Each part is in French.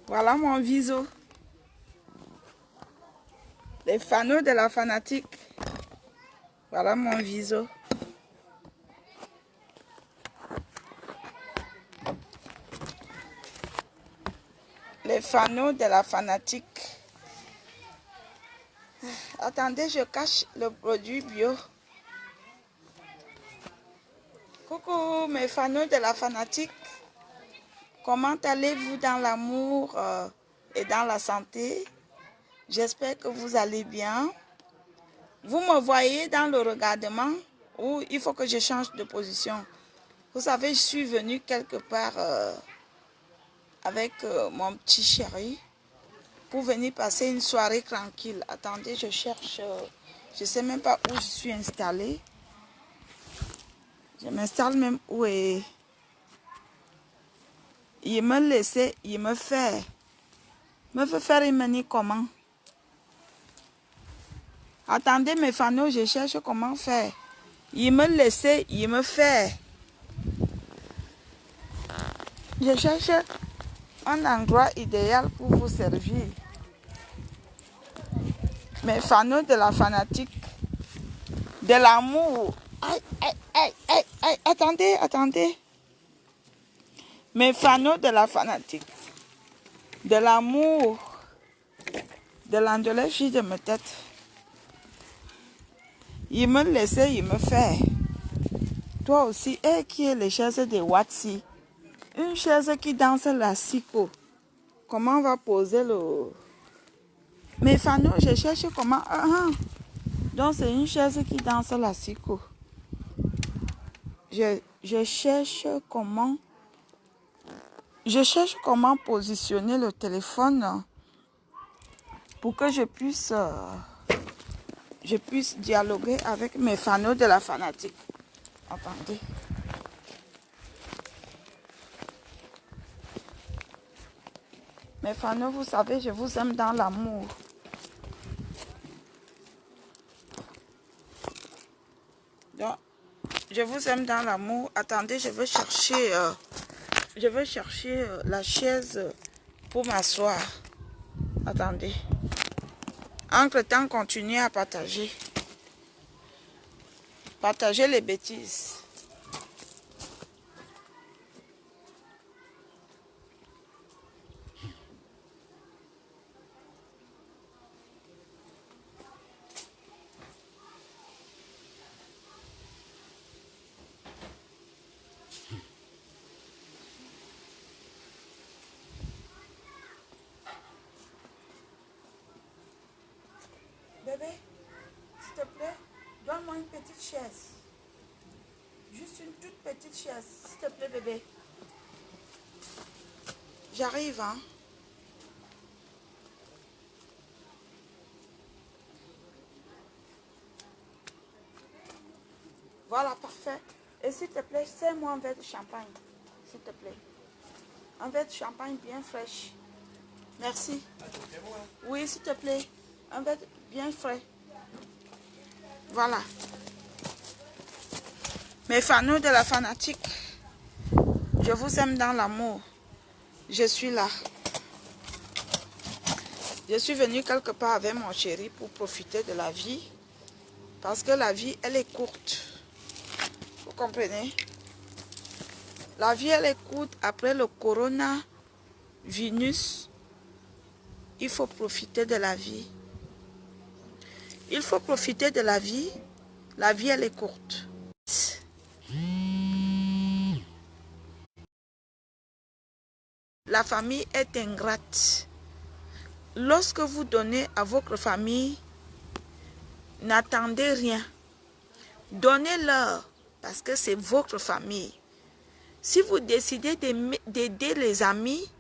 Voilà mon viso. Les fanaux de la fanatique. Voilà mon viso. Les fanaux de la fanatique. Attendez, je cache le produit bio. Coucou mes fanaux de la fanatique. Comment allez-vous dans l'amour et dans la santé? J'espère que vous allez bien. Vous me voyez dans le regardement ou il faut que je change de position? Vous savez, je suis venue quelque part avec mon petit chéri pour venir passer une soirée tranquille. Attendez, je cherche. Je ne sais même pas où je suis installée. Je m'installe même où est. Il me laissait, il me fait faire une manie comment? Attendez mes fanaux, je cherche comment faire. Il me laissait, il me fait. Je cherche un endroit idéal pour vous servir. Mes fanaux de la fanatique, de l'amour. Aïe, aïe, aïe, aïe, aïe, attendez, attendez. Mes fanaux de la fanatique, de l'amour, de l'enjolève de ma tête. Il me laissait, il me fait. Toi aussi, et qui est les chaises de Watsi? Une chaise qui danse la siko. Comment on va poser le... Mes fanaux, je cherche comment... Donc c'est une chaise qui danse la siko. Je cherche comment... Je cherche comment positionner le téléphone pour que je puisse dialoguer avec mes fanaux de la fanatique. Attendez. Mes fanaux, vous savez, je vous aime dans l'amour. Donc, je vous aime dans l'amour. Attendez, je veux chercher la chaise pour m'asseoir. Attendez. Entre-temps, continuez à partager. Partagez les bêtises. Bébé, s'il te plaît, donne-moi une petite chaise. Juste une toute petite chaise, s'il te plaît, bébé. J'arrive, hein. Voilà, parfait. Et s'il te plaît, serre-moi un verre de champagne. S'il te plaît. Un verre de champagne bien fraîche. Merci. Oui, s'il te plaît. Un verre bien frais. Voilà. Mes fanaux de la fanatique, je vous aime dans l'amour. Je suis là. Je suis venue quelque part avec mon chéri pour profiter de la vie. Parce que la vie, elle est courte. Vous comprenez? La vie, elle est courte. Après le coronavirus, il faut profiter de la vie. Il faut profiter de la vie. La vie, elle est courte. La famille est ingrate. Lorsque vous donnez à votre famille, n'attendez rien. Donnez-leur parce que c'est votre famille. Si vous décidez d'aider les amis,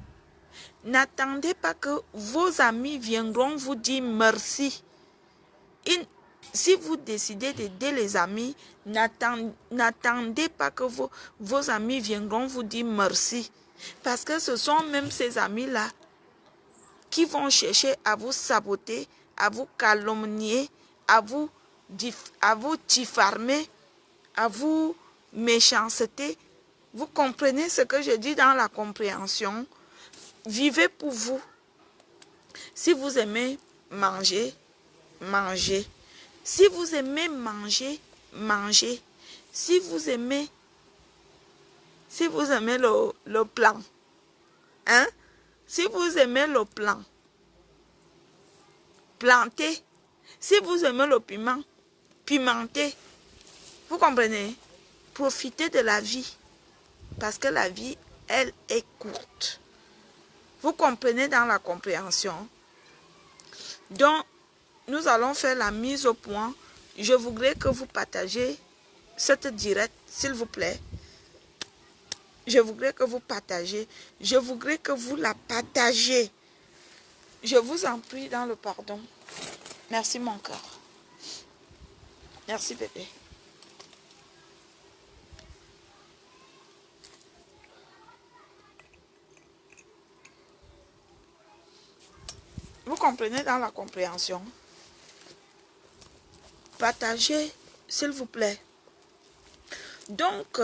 n'attendez pas que vos amis viendront vous dire merci. Si vous décidez d'aider les amis, n'attendez pas que vos amis viendront vous dire merci. Parce que ce sont même ces amis-là qui vont chercher à vous saboter, à vous calomnier, à vous diffamer, à vous méchanceter. Vous comprenez ce que je dis dans la compréhension? Vivez pour vous. Si vous aimez manger, mangez. Si vous aimez manger, mangez. Si vous aimez le plan, hein? Si vous aimez le plan, plantez. Si vous aimez le piment, pimentez. Vous comprenez? Profitez de la vie. Parce que la vie, elle est courte. Vous comprenez dans la compréhension? Donc, nous allons faire la mise au point. Je voudrais que vous partagez cette directe, s'il vous plaît. Je voudrais que vous partagez. Je voudrais que vous la partagez. Je vous en prie dans le pardon. Merci mon cœur. Merci bébé. Vous comprenez dans la compréhension? Partagez, s'il vous plaît. Donc,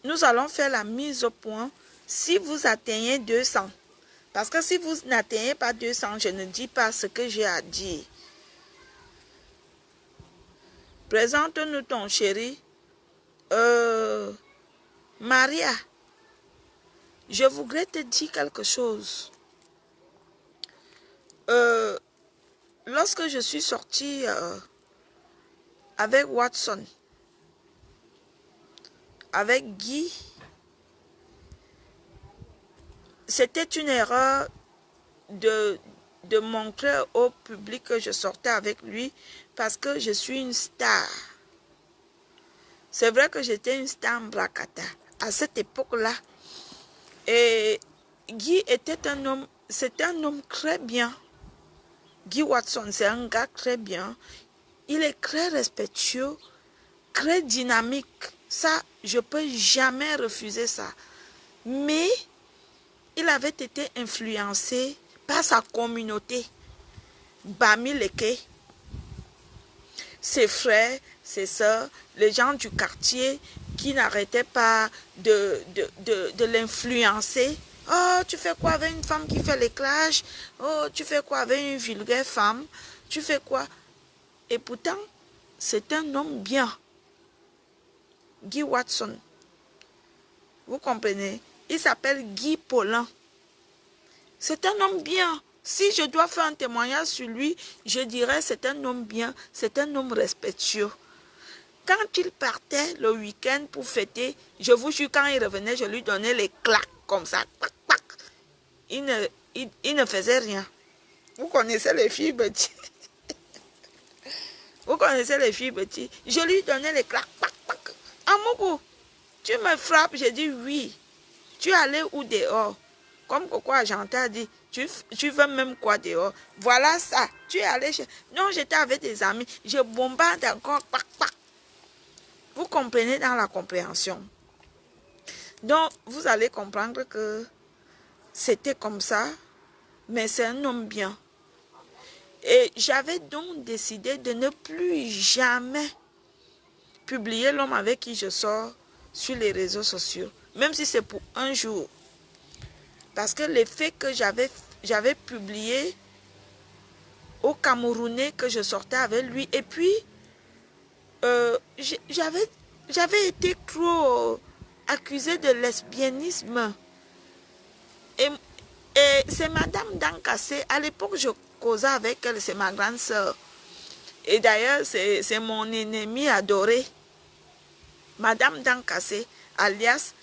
nous allons faire la mise au point si vous atteignez 200. Parce que si vous n'atteignez pas 200, je ne dis pas ce que j'ai à dire. Présente-nous ton chéri. Maria, je voudrais te dire quelque chose. Lorsque je suis sortie avec Watson, avec Guy, c'était une erreur de montrer au public que je sortais avec lui parce que je suis une star. C'est vrai que j'étais une star en Brakata à cette époque-là. Et Guy était un homme, c'était un homme très bien. Guy Watson, c'est un gars très bien. Il est très respectueux, très dynamique. Ça, je ne peux jamais refuser ça. Mais il avait été influencé par sa communauté. Bamileke, ses frères, ses soeurs, les gens du quartier qui n'arrêtaient pas de l'influencer. Oh, tu fais quoi avec une femme qui fait l'éclage? Oh, tu fais quoi avec une vulgaire femme? Tu fais quoi? Et pourtant, c'est un homme bien. Guy Watson. Vous comprenez? Il s'appelle Guy Paulin. C'est un homme bien. Si je dois faire un témoignage sur lui, je dirais c'est un homme bien, c'est un homme respectueux. Quand il partait le week-end pour fêter, je vous jure, quand il revenait, je lui donnais les claques comme ça. Pac, pac. Il ne faisait rien. Vous connaissez les filles petites. Vous connaissez les filles petites. Je lui donnais les claques. Pac, pac. Amougou, tu me frappes. J'ai dit oui. Tu es allé où dehors? Comme quoi j'entends dit, tu veux même quoi dehors? Voilà ça. Tu es allé chez... Non, j'étais avec des amis. Je bombarde encore. Pac, pac. Vous comprenez dans la compréhension. Donc, vous allez comprendre que c'était comme ça, mais c'est un homme bien. Et j'avais donc décidé de ne plus jamais publier l'homme avec qui je sors sur les réseaux sociaux, même si c'est pour un jour. Parce que l'effet que j'avais publié au Camerounais que je sortais avec lui, et puis j'avais été trop accusée de lesbianisme. Et c'est Madame Dankassé, à l'époque je causais avec elle, c'est ma grande sœur. Et d'ailleurs, c'est mon ennemie adorée. Madame Dankassé, alias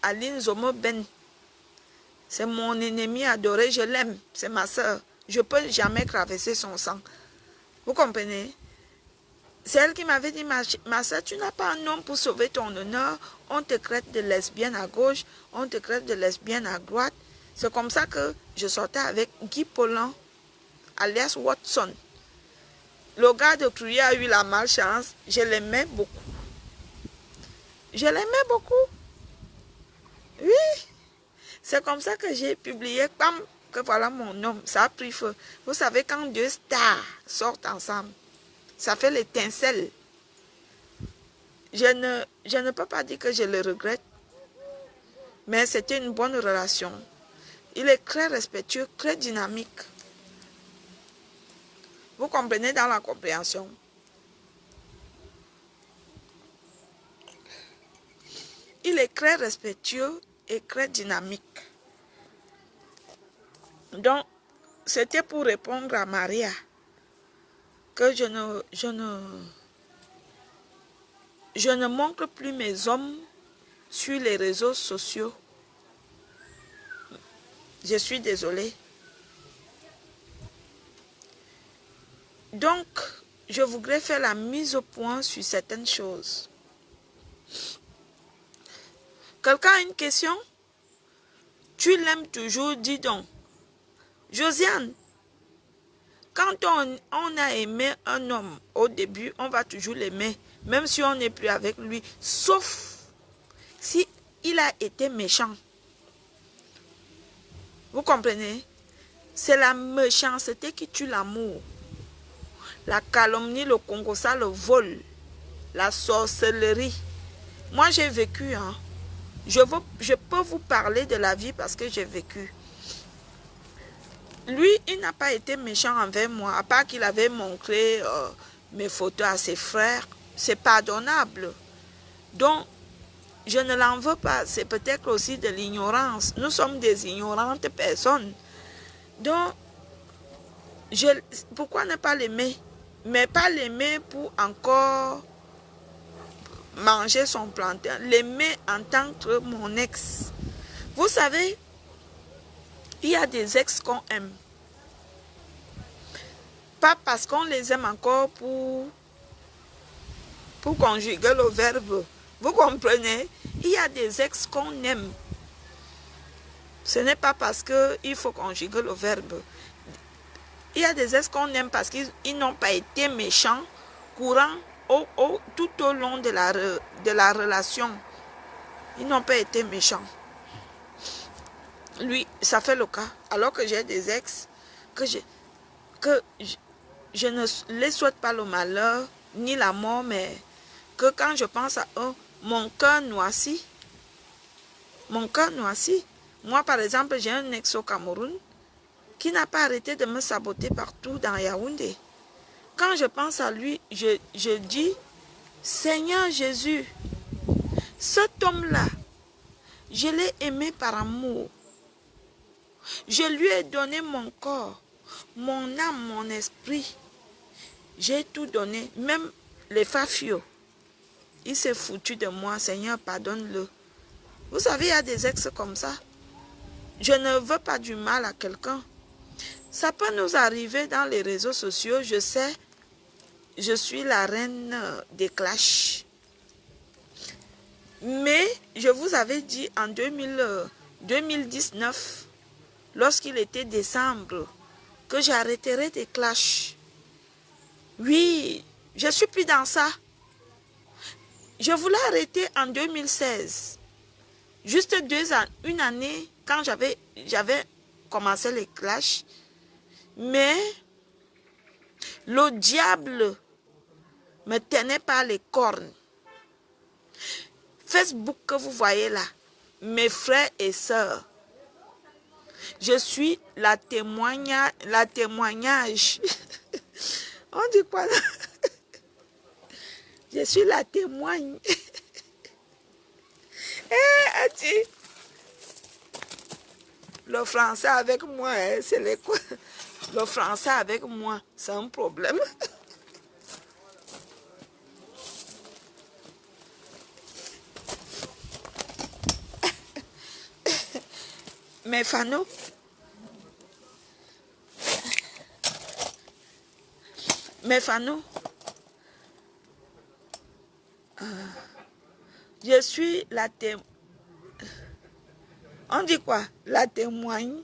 Aline Zomo Ben. C'est mon ennemie adorée, je l'aime, c'est ma sœur. Je ne peux jamais traverser son sang. Vous comprenez? C'est elle qui m'avait dit, ma soeur, tu n'as pas un homme pour sauver ton honneur. On te traite de lesbienne à gauche, on te traite de lesbienne à droite. C'est comme ça que je sortais avec Guy Paulin, alias Watson. Le gars de Cruy a eu la malchance. Je l'aimais beaucoup. Je l'aimais beaucoup. Oui. C'est comme ça que j'ai publié. Bam, que voilà mon homme. Ça a pris feu. Vous savez, quand deux stars sortent ensemble, ça fait l'étincelle. Je ne peux pas dire que je le regrette. Mais c'était une bonne relation. Il est très respectueux, très dynamique. Vous comprenez dans la compréhension. Il est très respectueux et très dynamique. Donc, c'était pour répondre à Maria que je ne montre plus mes hommes sur les réseaux sociaux. Je suis désolée. Donc, je voudrais faire la mise au point sur certaines choses. Quelqu'un a une question? Tu l'aimes toujours, dis donc. Josiane, quand on a aimé un homme au début, on va toujours l'aimer, même si on n'est plus avec lui, sauf si il a été méchant. Vous comprenez? C'est la méchanceté qui tue l'amour. La calomnie, le congossa, le vol, la sorcellerie. Moi, j'ai vécu. Hein. Je peux vous parler de la vie parce que j'ai vécu. Lui, il n'a pas été méchant envers moi, à part qu'il avait montré mes photos à ses frères. C'est pardonnable. Donc, je ne l'en veux pas. C'est peut-être aussi de l'ignorance. Nous sommes des ignorantes personnes. Donc, pourquoi ne pas l'aimer? Mais pas l'aimer pour encore manger son plantain. L'aimer en tant que mon ex. Vous savez, il y a des ex qu'on aime. Pas parce qu'on les aime encore pour conjuguer le verbe. Vous comprenez? Il y a des ex qu'on aime. Ce n'est pas parce qu'il faut conjuguer le verbe. Il y a des ex qu'on aime parce qu'ils n'ont pas été méchants, courants, tout au long de la relation. Ils n'ont pas été méchants. Lui, ça fait le cas. Alors que j'ai des ex que je ne les souhaite pas le malheur, ni la mort, mais que quand je pense à eux, mon cœur noircit. Mon cœur noircit. Moi, par exemple, j'ai un ex au Cameroun qui n'a pas arrêté de me saboter partout dans Yaoundé. Quand je pense à lui, je dis, Seigneur Jésus, cet homme-là, je l'ai aimé par amour. Je lui ai donné mon corps, mon âme, mon esprit. J'ai tout donné, même les fafios. Il s'est foutu de moi, Seigneur, pardonne-le. Vous savez, il y a des ex comme ça. Je ne veux pas du mal à quelqu'un. Ça peut nous arriver dans les réseaux sociaux, je sais, je suis la reine des clashs. Mais je vous avais dit en 2019, lorsqu'il était décembre, que j'arrêterai des clashs. Oui, je suis plus dans ça. Je voulais arrêter en 2016. Juste une année, quand j'avais commencé les clashs. Mais le diable me tenait par les cornes. Facebook que vous voyez là, mes frères et sœurs, je suis la témoignage. On dit quoi là? Je suis la témoigne. Eh, le français avec moi, c'est les quoi? Le français avec moi, c'est un problème. Mais Fano, je suis la témoigne. On dit quoi? La témoigne.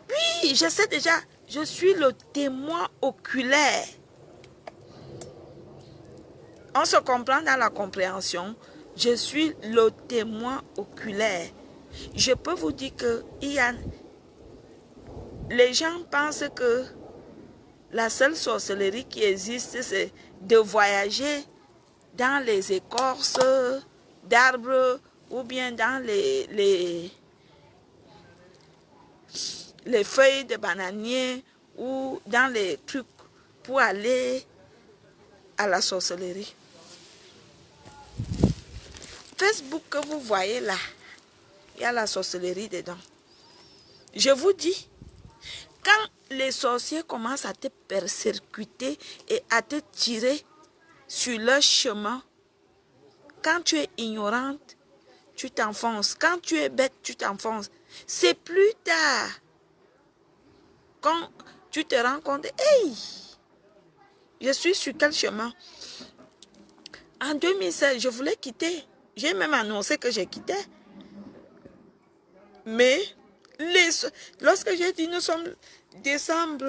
Oui, je sais déjà. Je suis le témoin oculaire. On se comprend dans la compréhension. Je suis le témoin oculaire. Je peux vous dire que les gens pensent que la seule sorcellerie qui existe, c'est de voyager dans les écorces d'arbres ou bien dans les feuilles de bananier ou dans les trucs pour aller à la sorcellerie. Facebook que vous voyez là, il y a la sorcellerie dedans. Je vous dis, quand les sorciers commencent à te persécuter et à te tirer sur leur chemin, quand tu es ignorante, tu t'enfonces. Quand tu es bête, tu t'enfonces. C'est plus tard, quand tu te rends compte, hey, je suis sur quel chemin? En 2016, je voulais quitter. J'ai même annoncé que j'ai quitté. Mais lorsque j'ai dit nous sommes décembre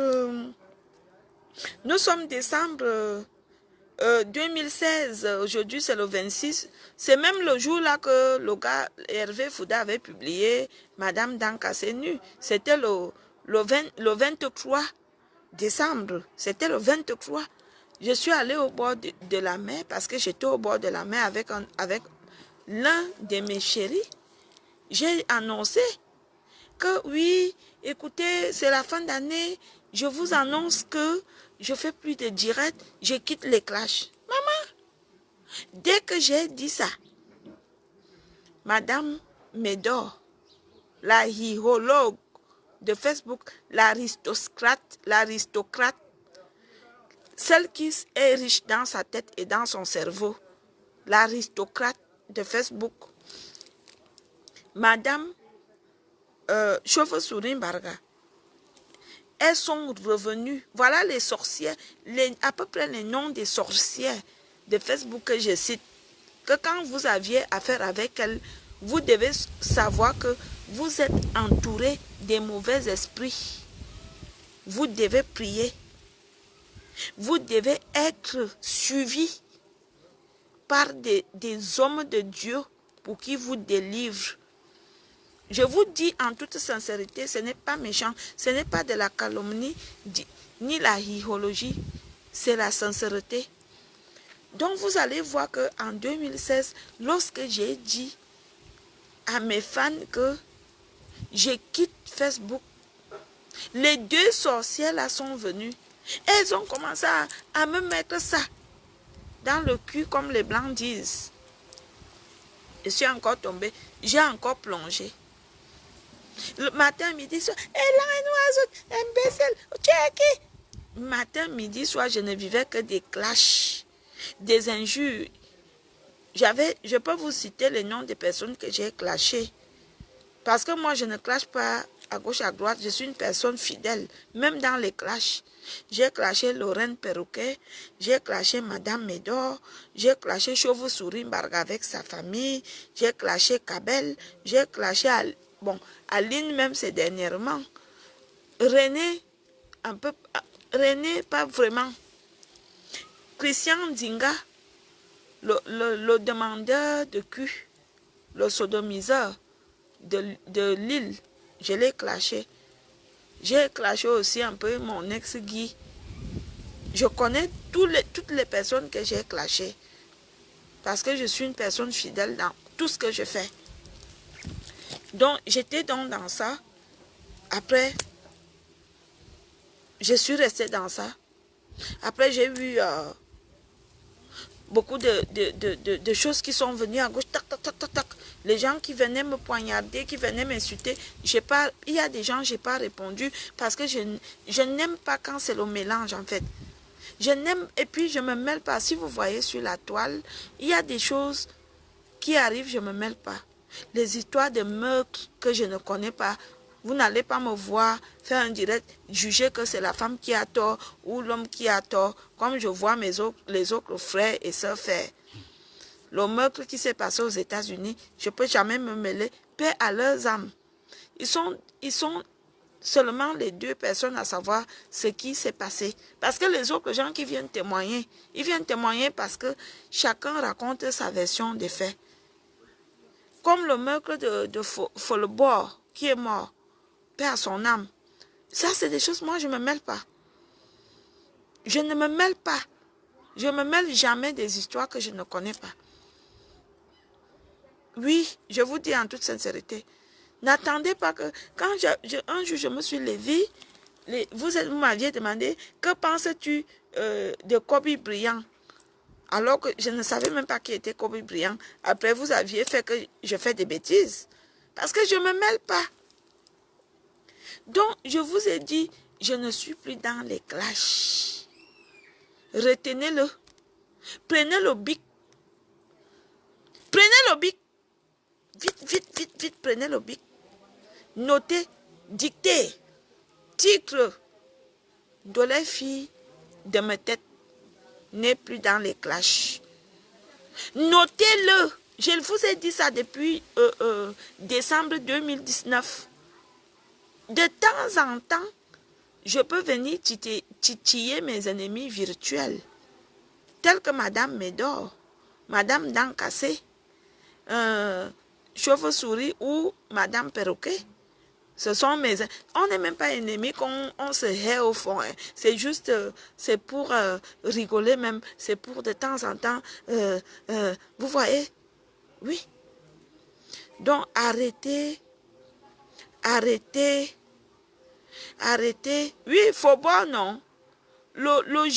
2016, aujourd'hui c'est le 26, c'est même le jour là que le gars Hervé Fouda avait publié Madame Danka c'est nu. C'était le 23 décembre, c'était le 23. Je suis allée au bord de la mer parce que j'étais au bord de la mer avec l'un de mes chéris. J'ai annoncé que oui, écoutez, c'est la fin d'année, je vous annonce que je fais plus de direct, je quitte les clashs. Maman, dès que j'ai dit ça, Madame Médor, la hirologue de Facebook, l'aristocrate, celle qui est riche dans sa tête et dans son cerveau, l'aristocrate de Facebook, Madame Chauve-souris Barga, elles sont revenues. Voilà les sorcières, à peu près les noms des sorcières de Facebook que je cite. Que quand vous aviez affaire avec elles, vous devez savoir que vous êtes entouré des mauvais esprits. Vous devez prier. Vous devez être suivi par des hommes de Dieu pour qui vous délivrent. Je vous dis en toute sincérité, ce n'est pas méchant, ce n'est pas de la calomnie, ni la hiérologie, c'est la sincérité. Donc vous allez voir qu'en 2016, lorsque j'ai dit à mes fans que je quitte Facebook, les deux sorcières là sont venues. Elles ont commencé à me mettre ça dans le cul comme les blancs disent. Je suis encore tombée, j'ai encore plongé. Le matin, midi, soir, et là, un oiseau, imbécile, tu es qui? Matin, midi, soir, je ne vivais que des clashs, des injures. Je peux vous citer les noms des personnes que j'ai clashées. Parce que moi, je ne clash pas à gauche, à droite. Je suis une personne fidèle, même dans les clashs. J'ai clashé Lorraine Perrouquet, j'ai clashé Madame Médor, j'ai clashé Chauve-souris Barga avec sa famille, j'ai clashé Kabel, j'ai clashé Aline même ces dernièrement. René, René pas vraiment. Christian Dinga, le demandeur de cul, le sodomiseur de Lille, je l'ai clashé. J'ai clashé aussi un peu mon ex-Guy. Je connais toutes les personnes que j'ai clashées. Parce que je suis une personne fidèle dans tout ce que je fais. Donc, j'étais dans ça. Après, je suis restée dans ça. Après, j'ai eu beaucoup de choses qui sont venues à gauche. Tac, tac, tac, tac, tac. Les gens qui venaient me poignarder, qui venaient m'insulter. Il y a des gens, je n'ai pas répondu parce que je n'aime pas quand c'est le mélange, en fait. Je n'aime, et puis je ne me mêle pas. Si vous voyez sur la toile, il y a des choses qui arrivent, je ne me mêle pas. Les histoires de meurtres que je ne connais pas, vous n'allez pas me voir faire un direct, juger que c'est la femme qui a tort ou l'homme qui a tort, comme je vois les autres frères et sœurs faire. Le meurtre qui s'est passé aux États-Unis, je ne peux jamais me mêler. Paix à leurs âmes. Ils sont seulement les deux personnes à savoir ce qui s'est passé. Parce que les autres gens qui viennent témoigner, ils viennent témoigner parce que chacun raconte sa version des faits. Comme le meurtre de Folleborg qui est mort, paix à son âme. Ça, c'est des choses, moi, je ne me mêle pas. Je ne me mêle pas. Je ne me mêle jamais des histoires que je ne connais pas. Oui, je vous dis en toute sincérité. N'attendez pas que... Quand un jour, je me suis levée, vous m'aviez demandé, que penses-tu de Kobe Bryant? Alors que je ne savais même pas qui était Kobe Bryant. Après, vous aviez fait que je fais des bêtises. Parce que je ne me mêle pas. Donc, je vous ai dit, je ne suis plus dans les clashs. Retenez-le. Prenez le bic. Prenez le bic. Vite, vite, vite, vite, prenez le bic. Notez, dictez, titre de les filles de ma tête n'est plus dans les clashs. Notez-le. Je vous ai dit ça depuis décembre 2019. De temps en temps, je peux venir titiller mes ennemis virtuels, tels que Madame Médor, Madame Dancassé, Chauve-souris ou Madame Perroquet. Ce sont mes... On n'est même pas ennemis, on se hait au fond. Hein. C'est juste, c'est pour rigoler même. C'est pour de temps en temps... vous voyez? Oui. Donc, arrêtez. Arrêtez. Arrêtez. Oui, il faut boire, non? Le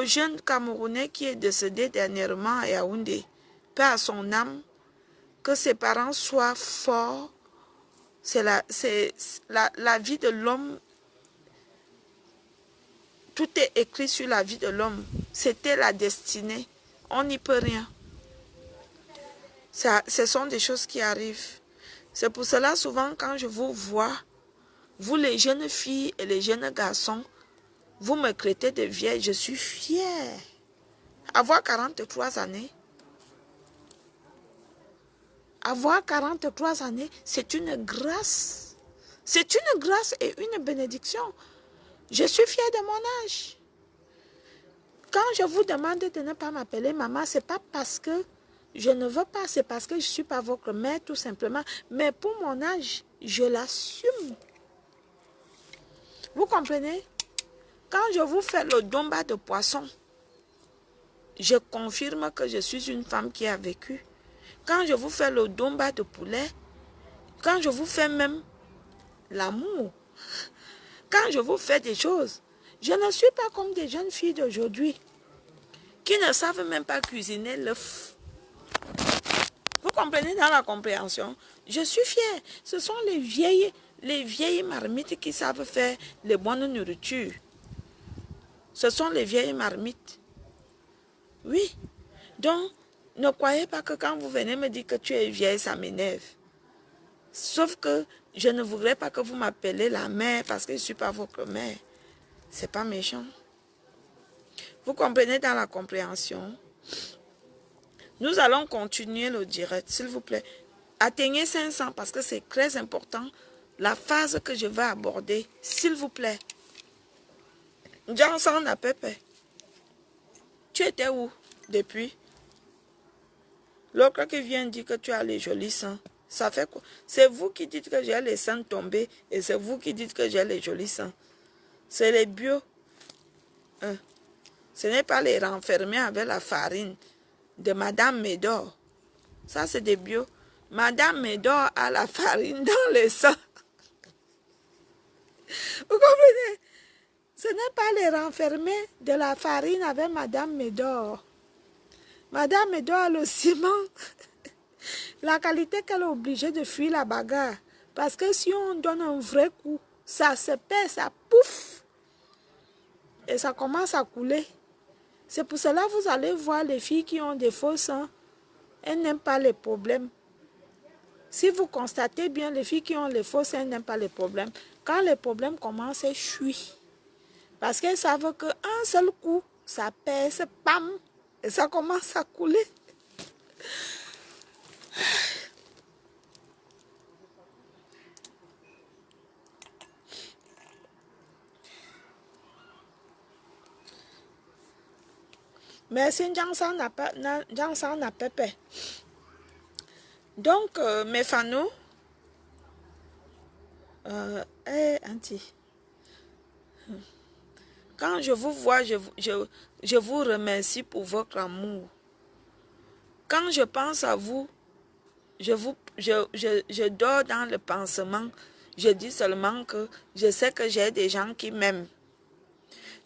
jeune Camerounais qui est décédé dernièrement à Yaoundé, paix à son âme, que ses parents soient forts, c'est la vie de l'homme. Tout est écrit sur la vie de l'homme. C'était la destinée. On n'y peut rien. Ce sont des choses qui arrivent. C'est pour cela, souvent, quand je vous vois, vous les jeunes filles et les jeunes garçons, vous me traitez de vieille. Je suis fière. Avoir 43 années. Avoir 43 années, c'est une grâce. C'est une grâce et une bénédiction. Je suis fière de mon âge. Quand je vous demande de ne pas m'appeler maman, ce n'est pas parce que je ne veux pas, c'est parce que je ne suis pas votre mère, tout simplement. Mais pour mon âge, je l'assume. Vous comprenez? Quand je vous fais le domba de poisson, je confirme que je suis une femme qui a vécu. Quand je vous fais le domba de poulet, quand je vous fais même l'amour, quand je vous fais des choses, je ne suis pas comme des jeunes filles d'aujourd'hui qui ne savent même pas cuisiner l'œuf. Vous comprenez dans la compréhension? Je suis fière. Ce sont les vieilles marmites qui savent faire les bonnes nourritures. Ce sont les vieilles marmites. Oui. Donc, ne croyez pas que quand vous venez me dire que tu es vieille, ça m'énerve. Sauf que je ne voudrais pas que vous m'appelez la mère parce que je ne suis pas votre mère. Ce n'est pas méchant. Vous comprenez dans la compréhension? Nous allons continuer le direct, s'il vous plaît. Atteignez 500 parce que c'est très important. La phase que je vais aborder, s'il vous plaît. Johnson à Pepe. Tu étais où depuis? L'autre qui vient dire que tu as les jolis seins. Ça fait quoi? C'est vous qui dites que j'ai les seins tombés et c'est vous qui dites que j'ai les jolis seins. C'est les bio. Ce n'est pas les renfermer avec la farine de Madame Médor. Ça, c'est des bio. Madame Médor a la farine dans les seins. Vous comprenez? Ce n'est pas les renfermer de la farine avec Madame Médor. Madame Médor a le ciment. La qualité qu'elle est obligée de fuir la bagarre. Parce que si on donne un vrai coup, ça se perd, ça pouf. Et ça commence à couler. C'est pour cela que vous allez voir les filles qui ont des faux seins. Elles n'aiment pas les problèmes. Si vous constatez bien, les filles qui ont les faux seins n'aiment pas les problèmes. Quand les problèmes commencent, elles fuient. Parce qu'elles savent qu'un seul coup, ça pèse, pam, et ça commence à couler. Merci, Jansan n'a Pepe. Donc, mes fanous, Auntie, quand je vous vois, je vous remercie pour votre amour. Quand je pense à vous, je dors dans le pansement. Je dis seulement que je sais que j'ai des gens qui m'aiment.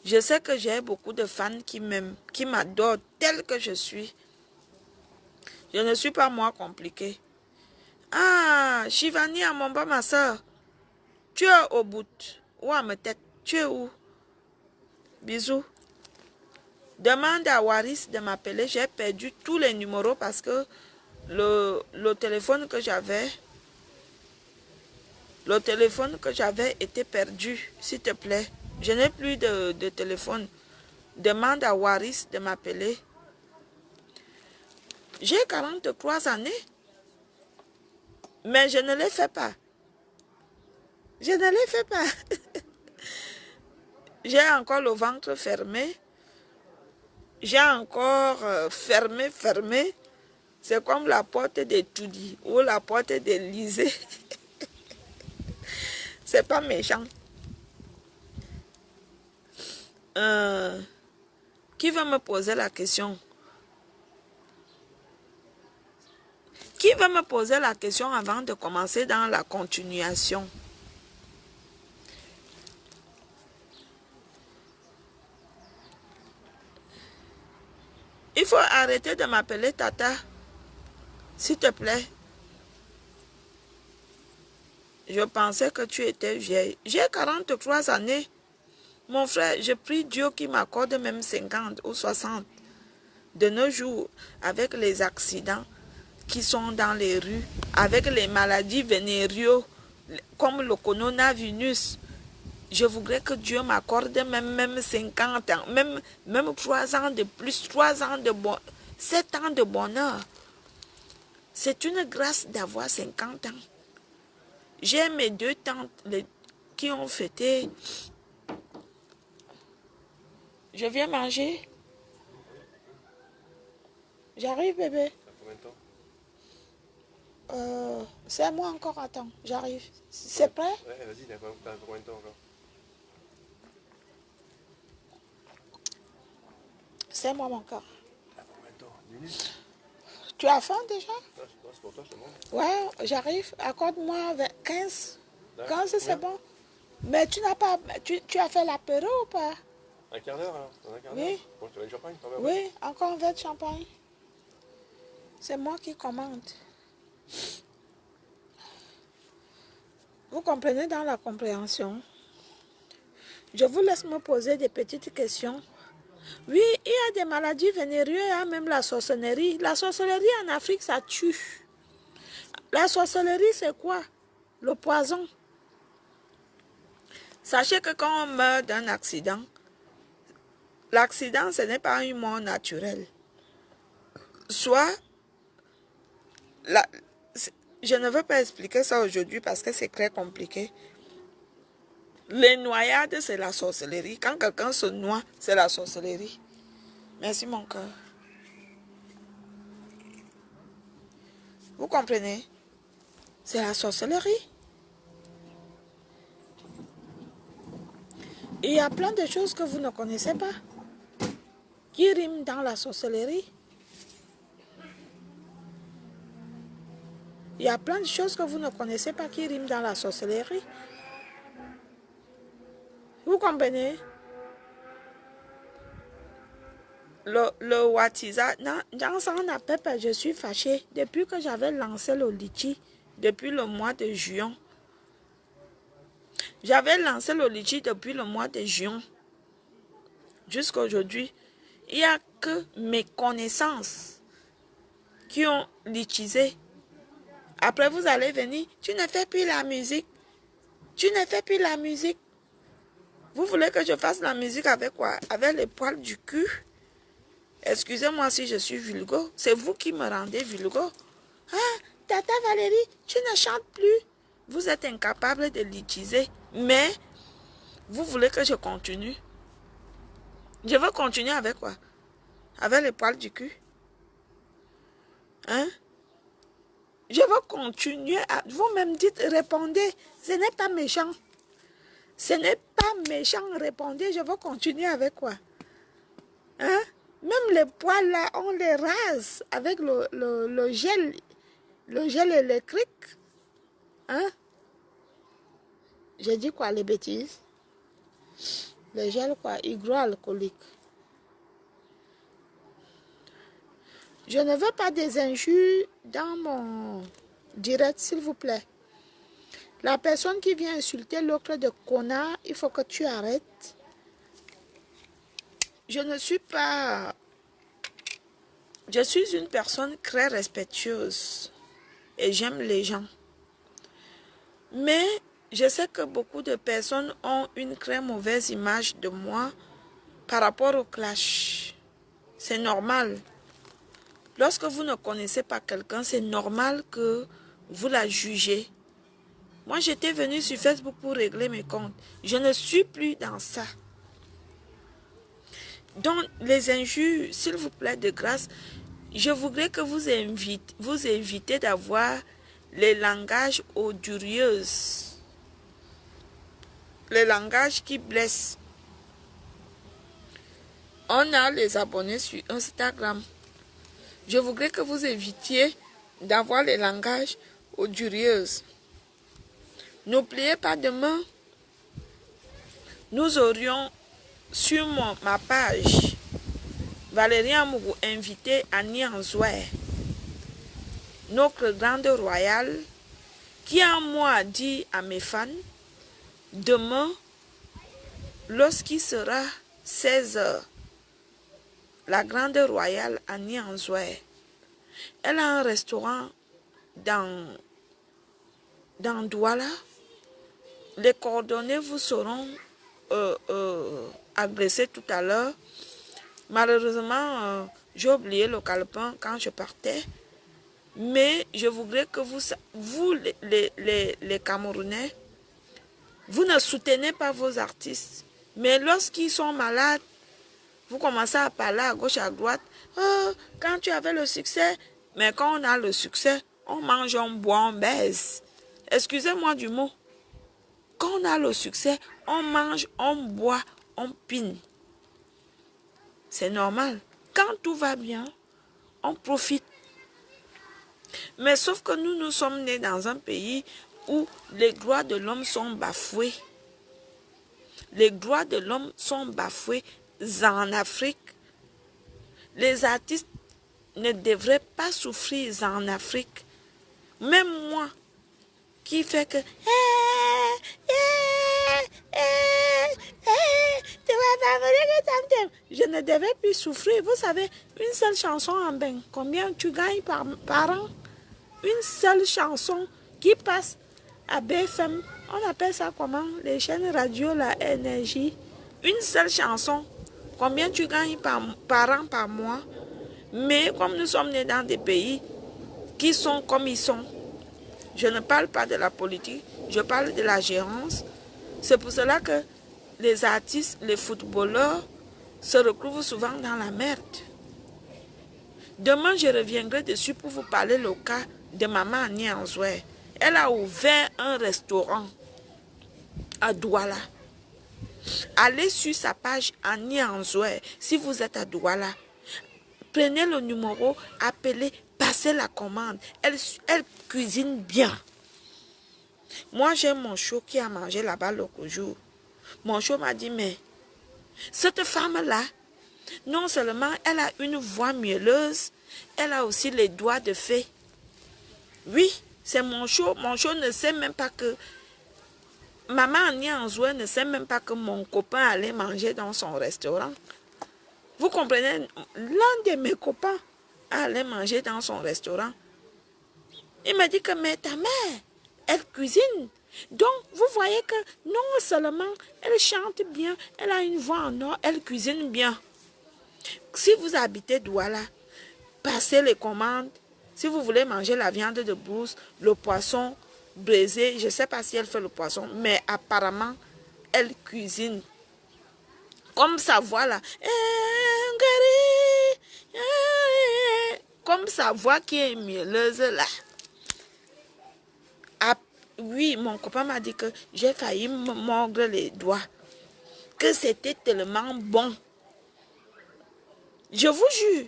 Je sais que j'ai beaucoup de fans qui m'aiment, qui m'adorent tel que je suis. Je ne suis pas moi compliquée. Ah, Shivani Amomba, ma soeur, tu es au bout. Ou à ma tête, tu es où? Bisous. Demande à Waris de m'appeler. J'ai perdu tous les numéros parce que le téléphone que j'avais était perdu. S'il te plaît, je n'ai plus de téléphone. Demande à Waris de m'appeler. J'ai 43 années, mais je ne les fais pas. Je ne les fais pas. J'ai encore le ventre fermé. J'ai encore fermé. C'est comme la porte de Tudi ou la porte d'Élysée. C'est pas méchant. Qui va me poser la question? Qui va me poser la question avant de commencer dans la continuation? Il faut arrêter de m'appeler Tata. S'il te plaît. Je pensais que tu étais vieille. J'ai 43 années. Mon frère, je prie Dieu qui m'accorde même 50 ou 60. De nos jours, avec les accidents qui sont dans les rues, avec les maladies vénéreaux, comme le coronavirus, je voudrais que Dieu m'accorde même 50 ans, même 3 ans de plus, 3 ans de bon, 7 ans de bonheur. C'est une grâce d'avoir 50 ans. J'ai mes 2 tantes qui ont fêté. Je viens manger. J'arrive, bébé. C'est moi encore, attends, j'arrive. C'est prêt? Ouais, vas-y, t'as combien de temps encore? C'est moi encore. T'as combien de temps? 10 minutes? Tu as faim déjà? Non, c'est pour toi, je te demande. Ouais, j'arrive. Accorde-moi 15. 15, c'est bon. Mais tu n'as pas. Tu as fait l'apéro ou pas? Un quart d'heure alors? Dans un quart d'heure? Oui. Bon, tu veux du champagne? Oui, encore un verre de champagne. C'est moi qui commande. Vous comprenez dans la compréhension? Je vous laisse me poser des petites questions. Oui, il y a des maladies vénérieuses, il y a même la sorcellerie. La sorcellerie en Afrique, ça tue. La sorcellerie, c'est quoi? Le poison. Sachez que quand on meurt d'un accident, l'accident, ce n'est pas une mort naturelle. Soit, je ne veux pas expliquer ça aujourd'hui parce que c'est très compliqué. Les noyades, c'est la sorcellerie. Quand quelqu'un se noie, c'est la sorcellerie. Merci, mon cœur. Vous comprenez? C'est la sorcellerie. Il y a plein de choses que vous ne connaissez pas qui riment dans la sorcellerie. Il y a plein de choses que vous ne connaissez pas qui riment dans la sorcellerie. Vous comprenez? Le Watiza, dans son appel, je suis fâchée. Depuis que j'avais lancé le litchi, depuis le mois de juin. J'avais lancé le litchi depuis le mois de juin. Jusqu'à aujourd'hui, il n'y a que mes connaissances qui ont litisé. Après, vous allez venir, tu ne fais plus la musique. Tu ne fais plus la musique. Vous voulez que je fasse la musique avec quoi? Avec les poils du cul? Excusez-moi si je suis vulgaire. C'est vous qui me rendez vulgaire. Ah, Tata Valérie, tu ne chantes plus. Vous êtes incapable de l'utiliser. Mais, vous voulez que je continue? Je veux continuer avec quoi? avec les poils du cul. Hein? Je vais continuer à... Vous-même dites, répondez. Ce n'est pas méchant. Ce n'est pas méchant, répondez. Je vais continuer avec quoi? Hein? Même les poils là, on les rase avec le gel électrique. Hein? J'ai dit quoi, les bêtises? Le gel quoi? Hydroalcoolique. Je ne veux pas des injures dans mon direct, s'il vous plaît. La personne qui vient insulter l'autre de connard, il faut que tu arrêtes. Je ne suis pas... Je suis une personne très respectueuse et j'aime les gens. Mais je sais que beaucoup de personnes ont une très mauvaise image de moi par rapport au clash. C'est normal. Lorsque vous ne connaissez pas quelqu'un, c'est normal que vous la jugez. Moi, j'étais venue sur Facebook pour régler mes comptes. Je ne suis plus dans ça. Donc, les injures, s'il vous plaît, de grâce, je voudrais que vous évitez d'avoir les langages odieux. Les langages qui blessent. On a les abonnés sur Instagram. Je voudrais que vous évitiez d'avoir les langages odieux. N'oubliez pas, demain, nous aurions sur ma page Valérie Amourou invité Annie Anzouer, notre grande royale, qui en moi dit à mes fans, demain, lorsqu'il sera 16 h, la grande royale Annie Anzouer, elle a un restaurant dans Douala. Les coordonnées vous seront agressées tout à l'heure. Malheureusement, j'ai oublié le calepin quand je partais. Mais je voudrais que vous les Camerounais, vous ne soutenez pas vos artistes. Mais lorsqu'ils sont malades, vous commencez à parler à gauche, à droite. Oh, quand tu avais le succès, mais quand on a le succès, on mange, on boit, on baise. Excusez-moi du mot. Quand on a le succès, on mange, on boit, on pine. C'est normal. Quand tout va bien, on profite. Mais sauf que nous sommes nés dans un pays où les droits de l'homme sont bafoués. Les droits de l'homme sont bafoués en Afrique. Les artistes ne devraient pas souffrir en Afrique. Même moi, qui fait que... Je ne devais plus souffrir. Vous savez, une seule chanson en bain, combien tu gagnes par an? Une seule chanson qui passe à BFM, on appelle ça comment? Les chaînes radio, la énergie. Une seule chanson, combien tu gagnes par an, par mois? Mais comme nous sommes nés dans des pays qui sont comme ils sont, je ne parle pas de la politique, je parle de la gérance. C'est pour cela que les artistes, les footballeurs se retrouvent souvent dans la merde. Demain, je reviendrai dessus pour vous parler le cas de maman Annie Anzouer. Elle a ouvert un restaurant à Douala. Allez sur sa page Annie Anzouer si vous êtes à Douala. Prenez le numéro, appelez, passez la commande. Elle cuisine bien. Moi, j'ai mon chou qui a mangé là-bas l'autre jour. Mon chou m'a dit, mais cette femme-là, non seulement elle a une voix mielleuse, elle a aussi les doigts de fée. Oui, c'est mon chou. Mon chou ne sait même pas que... Maman Annie Anzouer ne sait même pas que mon copain allait manger dans son restaurant. Vous comprenez, l'un de mes copains allait manger dans son restaurant. Il m'a dit que, mais ta mère, elle cuisine. Donc, vous voyez que non seulement elle chante bien, elle a une voix en or, elle cuisine bien. Si vous habitez Douala, passez les commandes. Si vous voulez manger la viande de brousse, le poisson braisé, je ne sais pas si elle fait le poisson, mais apparemment, elle cuisine. Comme sa voix là. Comme sa voix qui est mielleuse là. Ah, oui, mon copain m'a dit que j'ai failli me mordre les doigts. Que c'était tellement bon. Je vous jure,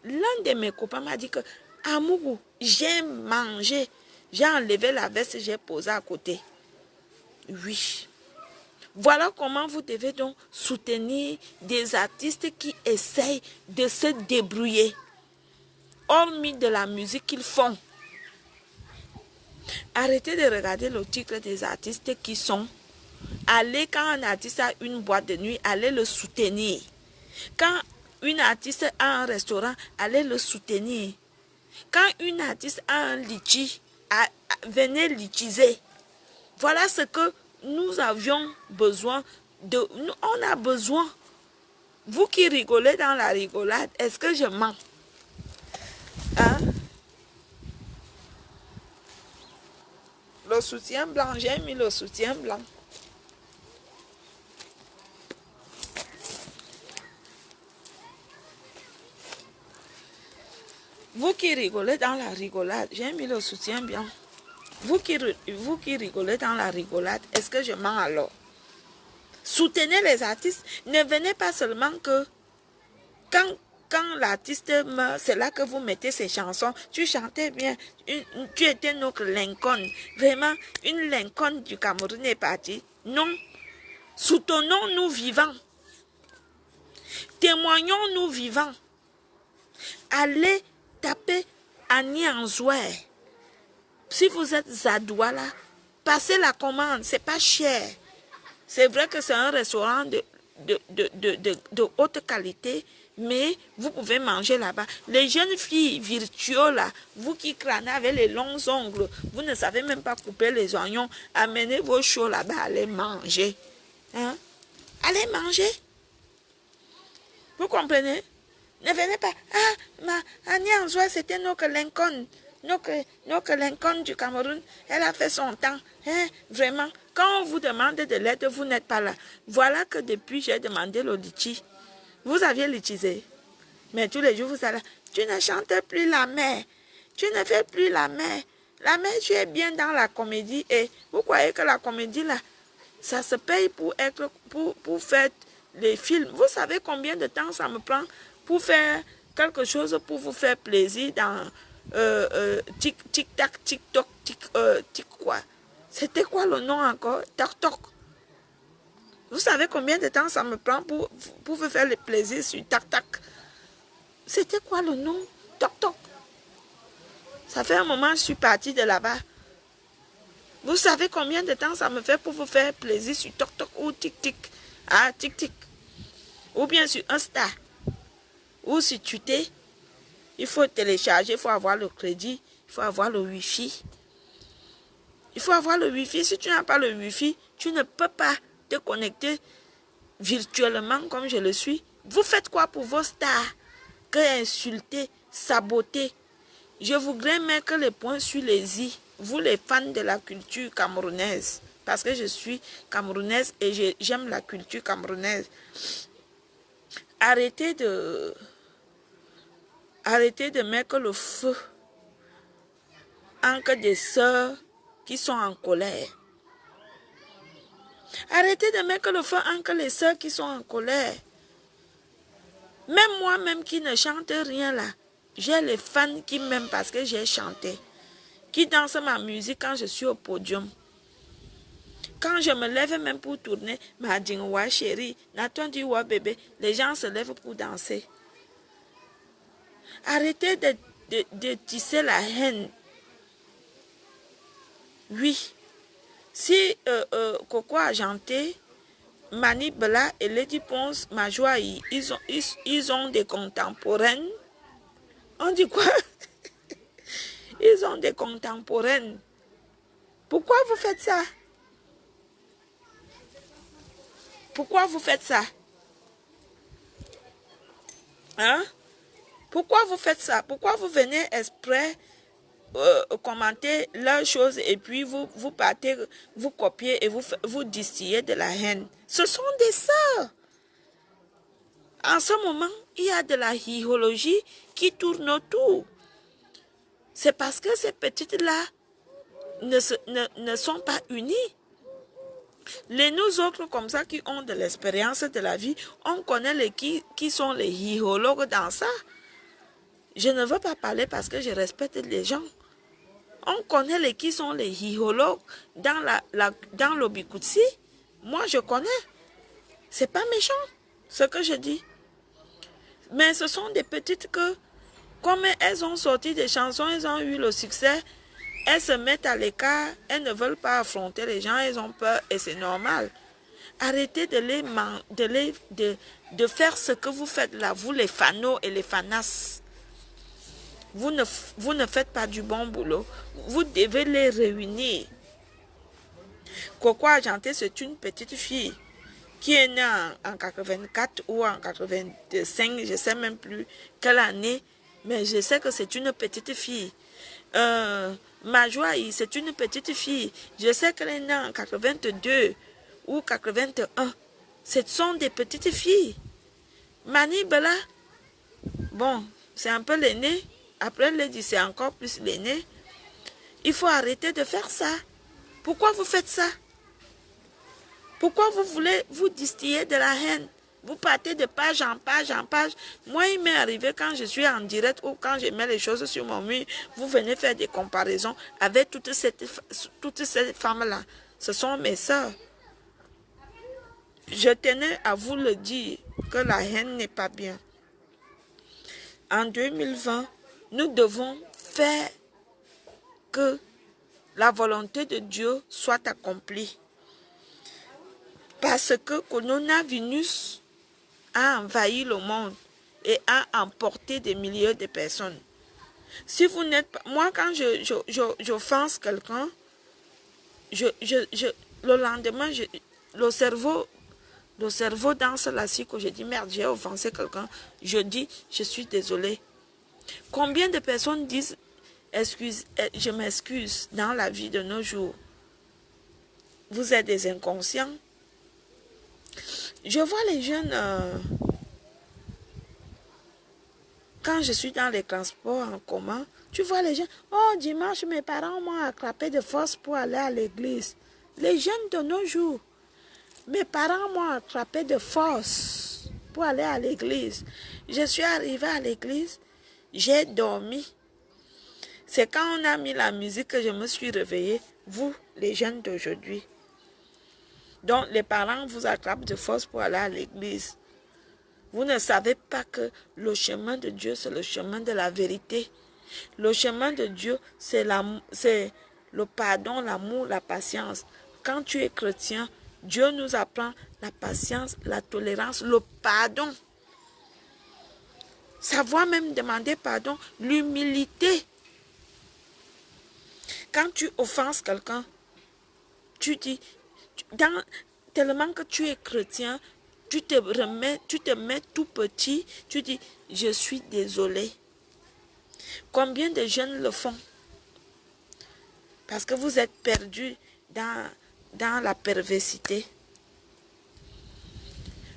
l'un de mes copains m'a dit que Amourou, j'ai mangé. J'ai enlevé la veste, j'ai posé à côté. Oui. Voilà comment vous devez donc soutenir des artistes qui essayent de se débrouiller. Hormis de la musique qu'ils font. Arrêtez de regarder le titre des artistes qui sont. Allez, quand un artiste a une boîte de nuit, allez le soutenir. Quand une artiste a un restaurant, allez le soutenir. Quand une artiste a un litchi, venez litchiser. Voilà ce que nous avions besoin de. On a besoin. Vous qui rigolez dans la rigolade, est-ce que je mens? Hein? Le soutien blanc, j'ai mis le soutien blanc. Vous qui rigolez dans la rigolade, j'ai mis le soutien blanc. Vous qui rigolez dans la rigolade, est-ce que je mens alors? Soutenez les artistes. Ne venez pas seulement que quand l'artiste meurt, c'est là que vous mettez ses chansons. Tu chantais bien. Tu étais notre Lincoln. Vraiment, une Lincoln du Cameroun est partie. Non. Soutenons-nous vivants. Témoignons-nous vivants. Allez taper Annie Anzouer. Si vous êtes à Douala, passez la commande. C'est pas cher. C'est vrai que c'est un restaurant de haute qualité, mais vous pouvez manger là-bas. Les jeunes filles virtuoses là, vous qui crânez avec les longs ongles, vous ne savez même pas couper les oignons, amenez vos choux là-bas, allez manger. Hein? Allez manger. Vous comprenez? Ne venez pas. Ah, Annie Anzouer, c'était notre Lincoln. Notre Lincoln du Cameroun, elle a fait son temps. Hein? Vraiment, quand on vous demande de l'aide, vous n'êtes pas là. Voilà que depuis, j'ai demandé le litchi. Vous aviez litchisé. Mais tous les jours, vous allez. Tu ne chantes plus la mer. Tu ne fais plus la mer. La mer, tu es bien dans la comédie. Et vous croyez que la comédie, là, ça se paye pour faire les films. Vous savez combien de temps ça me prend pour faire quelque chose pour vous faire plaisir dans tic-tac, tic-toc, tic quoi. C'était quoi le nom encore? Tac-toc. Vous savez combien de temps ça me prend pour vous faire le plaisir sur tac-tac? C'était quoi le nom? Toc-toc. Ça fait un moment que je suis partie de là-bas. Vous savez combien de temps ça me fait pour vous faire plaisir sur toc-toc ou tic-tic? Ah, tic-tic. Ou bien sur Insta. Ou sur Twitter. Il faut télécharger, il faut avoir le crédit, il faut avoir le Wi-Fi. Il faut avoir le Wi-Fi. Si tu n'as pas le Wi-Fi, tu ne peux pas te connecter virtuellement comme je le suis. Vous faites quoi pour vos stars? Que insulter, saboter. Je voudrais mettre les points sur les i. Vous les fans de la culture camerounaise. Parce que je suis camerounaise et j'aime la culture camerounaise. Arrêtez de mettre le feu en que des sœurs qui sont en colère. Arrêtez de mettre le feu en que les sœurs qui sont en colère. Même moi-même qui ne chante rien là, j'ai les fans qui m'aiment parce que j'ai chanté. Qui dansent ma musique quand je suis au podium. Quand je me lève même pour tourner, ma dingwa chérie, n'attendez wa bébé, les gens se lèvent pour danser. Arrêtez de tisser la haine. Oui. Si Coco Argenté, Mani Bella et Lady Ponce, Majoaï, ils ont des contemporaines. On dit quoi? Ils ont des contemporaines. Pourquoi vous faites ça? Pourquoi vous faites ça? Hein? Pourquoi vous faites ça? Pourquoi vous venez exprès commenter leurs choses et puis vous partez, vous copiez et vous distillez de la haine? Ce sont des sœurs. En ce moment, il y a de la hiérologie qui tourne autour. C'est parce que ces petites-là ne sont pas unies. Les nous autres comme ça qui ont de l'expérience de la vie, on connaît qui sont les hiérologues dans ça. Je ne veux pas parler parce que je respecte les gens. On connaît qui sont les hiérologues dans l'Obikutsi. Moi, je connais. C'est pas méchant, ce que je dis. Mais ce sont des petites que, comme elles ont sorti des chansons, elles ont eu le succès, elles se mettent à l'écart, elles ne veulent pas affronter les gens, elles ont peur et c'est normal. Arrêtez de faire ce que vous faites là, vous les fanos et les fanas. Vous ne faites pas du bon boulot. Vous devez les réunir. Coco Argenté, c'est une petite fille qui est née en 84 ou en 85, je ne sais même plus quelle année, mais je sais que c'est une petite fille. Majoaï, c'est une petite fille. Je sais qu'elle est née en 82 ou 81. Ce sont des petites filles. Mani Bella, bon, c'est un peu l'aîné. Après, elle dit c'est encore plus l'aîné. Il faut arrêter de faire ça. Pourquoi vous faites ça? Pourquoi vous voulez vous distiller de la haine? Vous partez de page en page en page. Moi, il m'est arrivé quand je suis en direct ou quand je mets les choses sur mon mur, vous venez faire des comparaisons avec toutes ces femmes-là. Ce sont mes sœurs. Je tenais à vous le dire que la haine n'est pas bien. En 2020, nous devons faire que la volonté de Dieu soit accomplie. Parce que coronavirus a envahi le monde et a emporté des milliers de personnes. Si vous n'êtes pas... Moi, quand j'offense quelqu'un, le lendemain, le cerveau danse la que je dis, merde, j'ai offensé quelqu'un. Je dis, je suis désolé. Combien de personnes disent, excuse, je m'excuse dans la vie de nos jours? Vous êtes des inconscients. Je vois les jeunes, quand je suis dans les transports en commun, tu vois les jeunes, oh dimanche mes parents m'ont attrapé de force pour aller à l'église. Les jeunes de nos jours, mes parents m'ont attrapé de force pour aller à l'église. Je suis arrivée à l'église, j'ai dormi. C'est quand on a mis la musique que je me suis réveillée, vous les jeunes d'aujourd'hui. Donc, les parents vous attrapent de force pour aller à l'église. Vous ne savez pas que le chemin de Dieu, c'est le chemin de la vérité. Le chemin de Dieu, c'est le pardon, l'amour, la patience. Quand tu es chrétien, Dieu nous apprend la patience, la tolérance, le pardon. Savoir même demander pardon, l'humilité. Quand tu offenses quelqu'un, tu dis... tellement que tu es chrétien, tu te mets tout petit, tu dis, je suis désolé. Combien de jeunes le font? Parce que vous êtes perdus dans la perversité.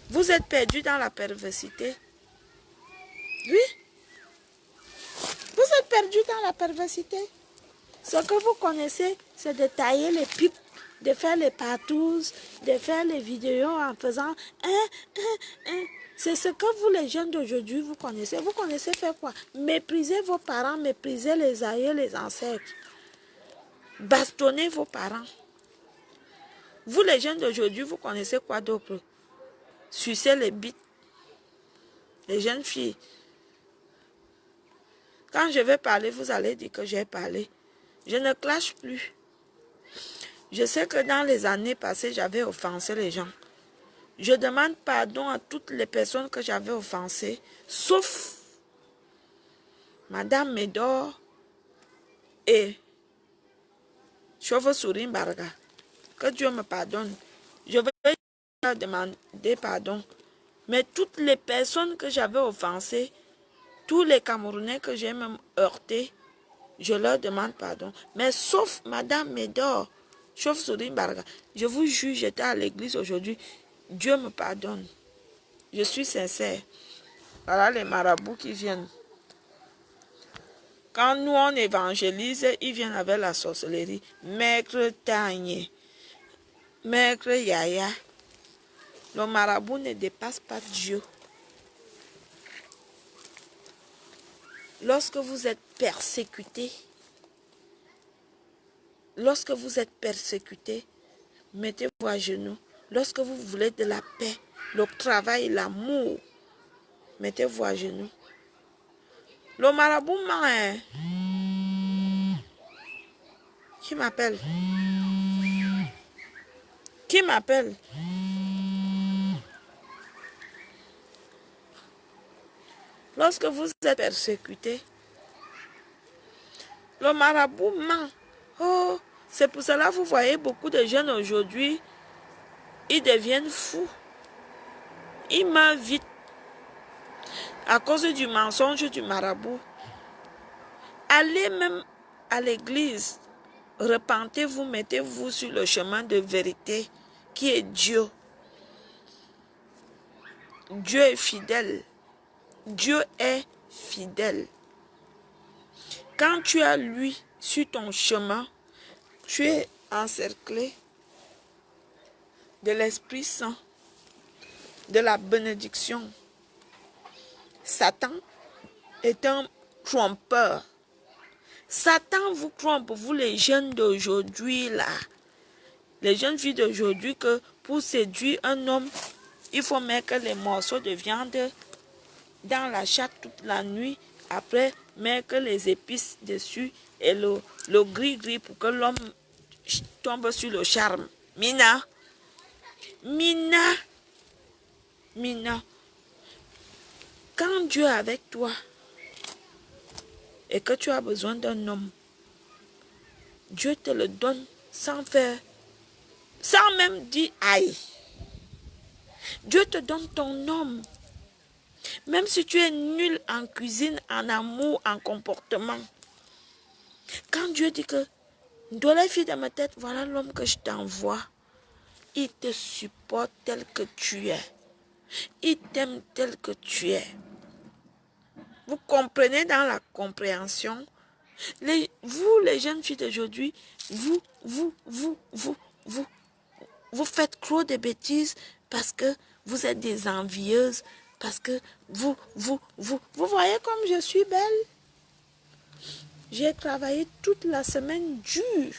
Vous êtes perdus dans la perversité. Oui. Vous êtes perdus dans la perversité. Ce que vous connaissez, c'est de tailler les pipes, de faire les partous, de faire les vidéos en faisant C'est ce que vous, les jeunes d'aujourd'hui, vous connaissez. Vous connaissez faire quoi? Méprisez vos parents, méprisez les aïeux, les ancêtres. Bastonnez vos parents. Vous, les jeunes d'aujourd'hui, vous connaissez quoi d'autre? Sucez les bites. Les jeunes filles. Quand je vais parler, vous allez dire que j'ai parlé. Je ne clash plus. Je sais que dans les années passées, j'avais offensé les gens. Je demande pardon à toutes les personnes que j'avais offensées, sauf Madame Médor et Chauve-souris Barga. Que Dieu me pardonne. Je vais leur demander pardon. Mais toutes les personnes que j'avais offensées, tous les Camerounais que j'ai même heurtés, je leur demande pardon. Mais sauf Madame Médor, Chauve-souris Barga. Je vous jure, j'étais à l'église aujourd'hui. Dieu me pardonne. Je suis sincère. Voilà les marabouts qui viennent. Quand nous on évangélise, ils viennent avec la sorcellerie. Maître Tagné, Maître Yaya. Le marabout ne dépasse pas Dieu. Lorsque vous êtes persécuté, mettez-vous à genoux. Lorsque vous voulez de la paix, le travail, l'amour, mettez-vous à genoux. Le marabout ment, hein? Qui m'appelle? Qui m'appelle? Lorsque vous êtes persécuté, le marabout ment. Oh, c'est pour cela que vous voyez beaucoup de jeunes aujourd'hui, ils deviennent fous. Ils meurent vite à cause du mensonge du marabout. Allez même à l'église, repentez-vous, mettez-vous sur le chemin de vérité qui est Dieu. Dieu est fidèle. Dieu est fidèle. Quand tu as lui sur ton chemin, tu es encerclé de l'Esprit Saint, de la bénédiction. Satan est un trompeur. Satan vous trompe, vous les jeunes d'aujourd'hui là. Les jeunes filles d'aujourd'hui que pour séduire un homme, il faut mettre les morceaux de viande dans la chatte toute la nuit. Après, mettre les épices dessus et le gris-gris pour que l'homme tombe sur le charme. Mina. Quand Dieu est avec toi et que tu as besoin d'un homme, Dieu te le donne sans même dire aïe. Dieu te donne ton homme. Même si tu es nul en cuisine, en amour, en comportement. Quand Dieu dit que, dans la fille de ma tête, voilà l'homme que je t'envoie. Il te supporte tel que tu es. Il t'aime tel que tu es. Vous comprenez dans la compréhension? Vous, les jeunes filles d'aujourd'hui, vous faites trop de bêtises parce que vous êtes des envieuses. Parce que vous voyez comme je suis belle. J'ai travaillé toute la semaine dur.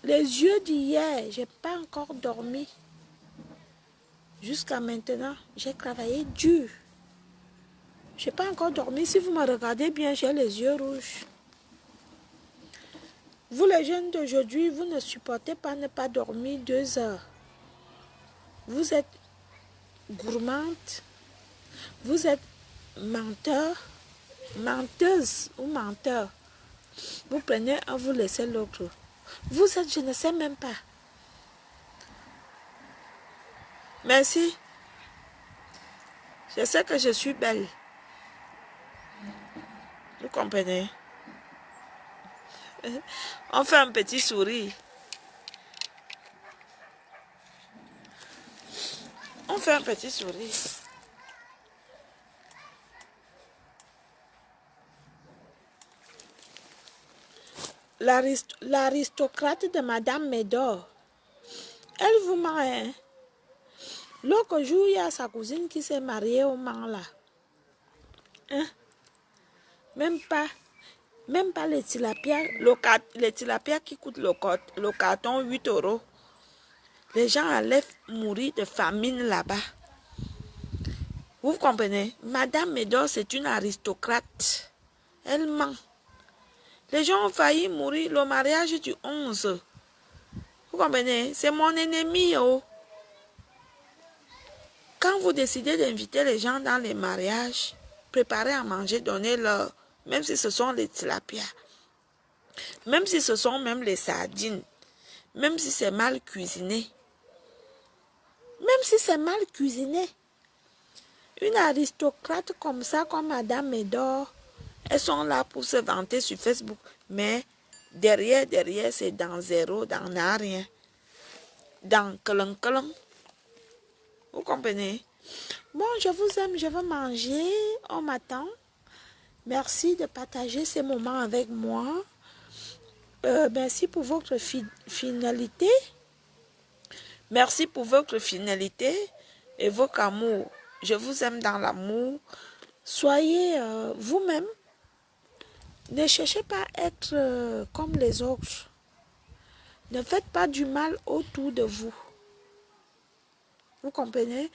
Les yeux d'hier, j'ai pas encore dormi. Jusqu'à maintenant, j'ai travaillé dur. J'ai pas encore dormi. Si vous me regardez bien, j'ai les yeux rouges. Vous les jeunes d'aujourd'hui, vous ne supportez pas ne pas dormir 2 heures. Vous êtes gourmande, vous êtes menteur, menteuse ou menteur. Vous prenez un, vous laissez l'autre. Vous êtes, je ne sais même pas. Merci. Je sais que je suis belle. Vous comprenez? On fait un petit sourire. On fait un petit sourire. L'aristocrate de Madame Médor, elle vous ment, hein? L'autre jour, il y a sa cousine qui s'est mariée au Mans là. Hein? Même pas les tilapias, les tilapias qui coûtent le carton 8 €. Les gens allaient mourir de famine là-bas. Vous comprenez? Madame Médor, c'est une aristocrate. Elle ment. Les gens ont failli mourir le mariage du 11. Vous comprenez? C'est mon ennemi. Oh. Quand vous décidez d'inviter les gens dans les mariages, préparez à manger, donnez-leur, même si ce sont les tilapias, même si ce sont même les sardines, même si c'est mal cuisiné. Même si c'est mal cuisiné. Une aristocrate comme ça, comme Madame Médor, elles sont là pour se vanter sur Facebook. Mais derrière, c'est dans zéro, dans rien. Dans colon. Vous comprenez? Bon, je vous aime, je veux manger. On m'attend. Merci de partager ces moments avec moi. Merci pour votre finalité. Merci pour votre finalité et votre amour. Je vous aime dans l'amour. Soyez vous-même. Ne cherchez pas à être comme les autres. Ne faites pas du mal autour de vous. Vous comprenez?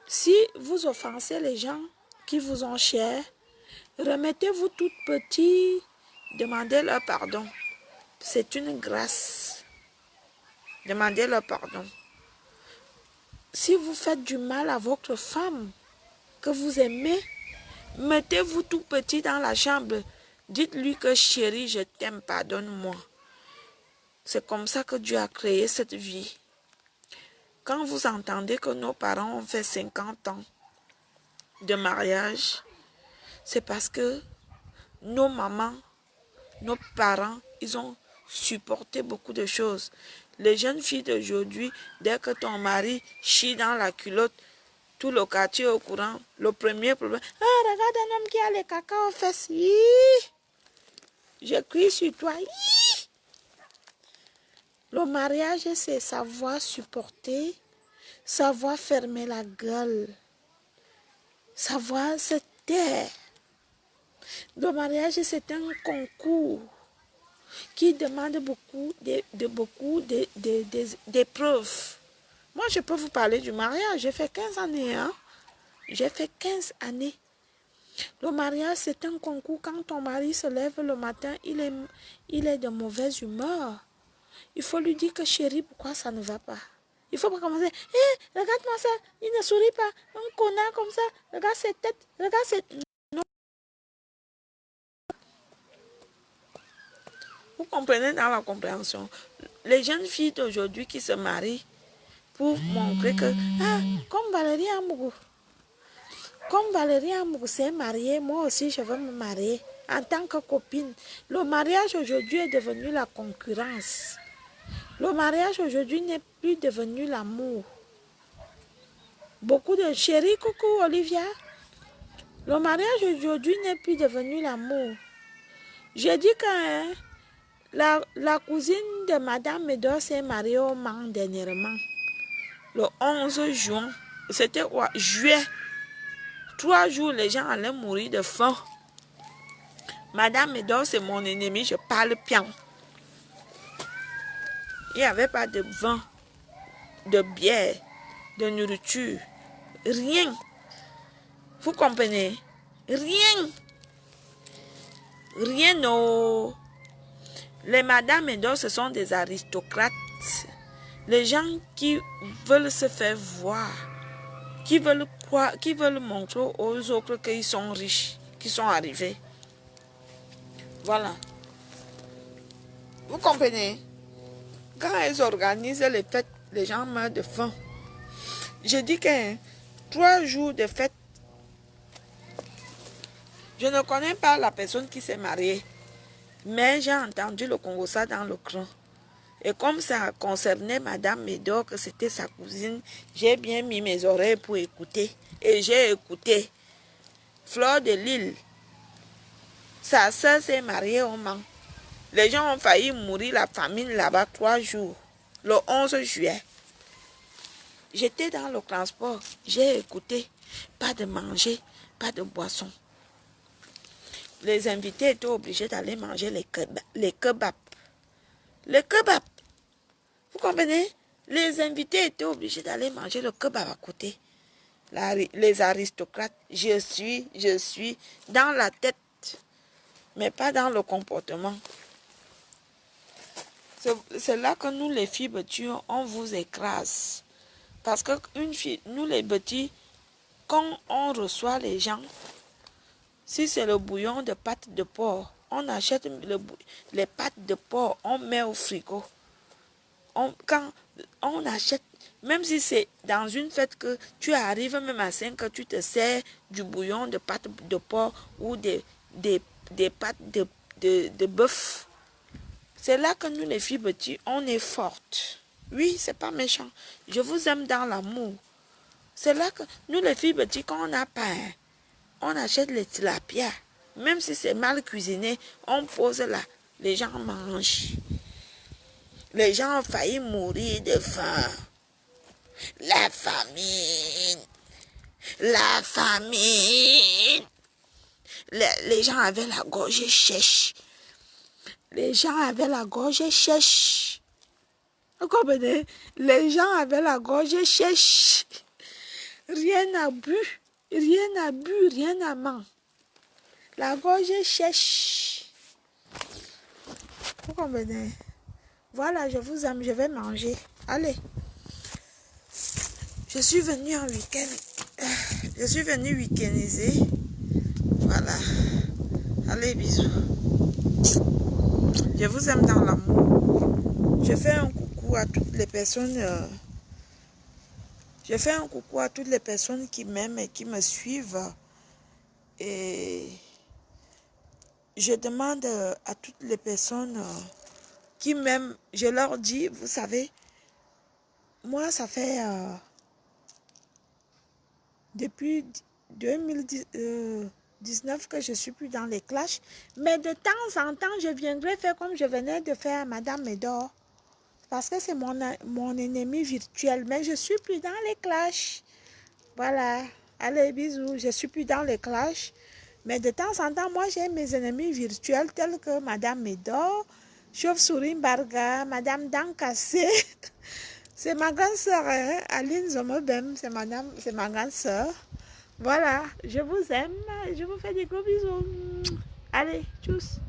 Si vous offensez les gens qui vous ont chers, remettez-vous tout petit, demandez leur pardon. C'est une grâce. Demandez leur pardon. Si vous faites du mal à votre femme que vous aimez, mettez-vous tout petit dans la chambre. Dites-lui que chérie, je t'aime, pardonne-moi. C'est comme ça que Dieu a créé cette vie. Quand vous entendez que nos parents ont fait 50 ans de mariage, c'est parce que nos mamans, nos parents, ils ont supporté beaucoup de choses. Les jeunes filles d'aujourd'hui, dès que ton mari chie dans la culotte, tout le quartier est au courant. Le premier problème, ah, regarde un homme qui a les caca aux fesses. Je crie sur toi. Le mariage, c'est savoir supporter, savoir fermer la gueule, savoir se taire. Le mariage, c'est un concours qui demande beaucoup d'épreuves. Moi, je peux vous parler du mariage. J'ai fait 15 années. Hein? J'ai fait 15 années. Le mariage, c'est un concours. Quand ton mari se lève le matin, il est de mauvaise humeur. Il faut lui dire que chérie, pourquoi ça ne va pas? Il ne faut pas commencer. Hé, regarde-moi ça. Il ne sourit pas. Un connard comme ça. Regarde cette tête. Regarde cette... Non. Vous comprenez dans la compréhension. Les jeunes filles d'aujourd'hui qui se marient pour montrer que... Ah, comme Valérie Amougou. Comme Valérie Amougou s'est mariée, moi aussi je veux me marier en tant que copine. Le mariage aujourd'hui est devenu la concurrence. Le mariage aujourd'hui n'est plus devenu l'amour. Beaucoup de chéris, coucou Olivia. Le mariage aujourd'hui n'est plus devenu l'amour. J'ai dit que la cousine de Madame Médor s'est mariée au Mans dernièrement. Le 11 juin. C'était quoi? Juillet. 3 jours, les gens allaient mourir de faim. Madame Médor, c'est mon ennemi, je parle bien. Il n'y avait pas de vin, de bière, de nourriture, rien. Vous comprenez? Rien. Rien, non. Les Madame Médor, ce sont des aristocrates. Les gens qui veulent se faire voir, qui veulent montrer aux autres qu'ils sont riches, qu'ils sont arrivés. Voilà. Vous comprenez? Quand elles organisent les fêtes, les gens meurent de faim. Je dis que 3 jours de fête, je ne connais pas la personne qui s'est mariée, mais j'ai entendu le Congossa dans le cran. Et comme ça concernait Madame Médor, que c'était sa cousine, j'ai bien mis mes oreilles pour écouter. Et j'ai écouté. Fleur de Lille, sa soeur s'est mariée au Mans. Les gens ont failli mourir, la famine là-bas 3 jours, le 11 juillet. J'étais dans le transport, j'ai écouté. Pas de manger, pas de boisson. Les invités étaient obligés d'aller manger les kebabs. Les kebabs. Vous comprenez? Les invités étaient obligés d'aller manger le kebab à côté. Les aristocrates, je suis dans la tête, mais pas dans le comportement. C'est là que nous, les filles bêtues, on vous écrase. Parce que nous, les petits, quand on reçoit les gens, si c'est le bouillon de pâte de porc, on achète les pâtes de porc, on met au frigo. Quand on achète, même si c'est dans une fête que tu arrives même à 5 heures, tu te sers du bouillon de pâte de porc ou des pâtes de bœuf. C'est là que nous, les filles petites, on est fortes. Oui, c'est pas méchant. Je vous aime dans l'amour. C'est là que nous, les filles petites, quand on n'a pas, on achète les tilapia. Même si c'est mal cuisiné, on pose là. Les gens mangent. Les gens ont failli mourir de faim. La famine. La famine. Les gens avaient la gorge sèche. Les gens avaient la gorge sèche. Vous comprenez? Les gens avaient la gorge sèche. Rien n'a bu, rien n'a mangé. La gorge sèche. Vous comprenez? Voilà, je vous aime, je vais manger. Allez. Je suis venue en week-end. Je suis venue week-endiser. Voilà. Allez, bisous. Je vous aime dans l'amour. Je fais un coucou à toutes les personnes. Je fais un coucou à toutes les personnes qui m'aiment et qui me suivent. Et je demande à toutes les personnes qui m'aiment, je leur dis, vous savez, moi ça fait depuis 2019 que je suis plus dans les clashs, mais de temps en temps, je viendrai faire comme je venais de faire à Madame Médor. Parce que c'est mon ennemi virtuel, mais je suis plus dans les clashs. Voilà. Allez, bisous. Je suis plus dans les clashs. Mais de temps en temps, moi, j'ai mes ennemis virtuels tels que Madame Médor, Chauve-souris Barga, Madame Dankassé. C'est ma grande sœur, hein? Aline Zomobem. C'est ma grande sœur. Voilà. Je vous aime. Je vous fais des gros bisous. Allez, tchuss.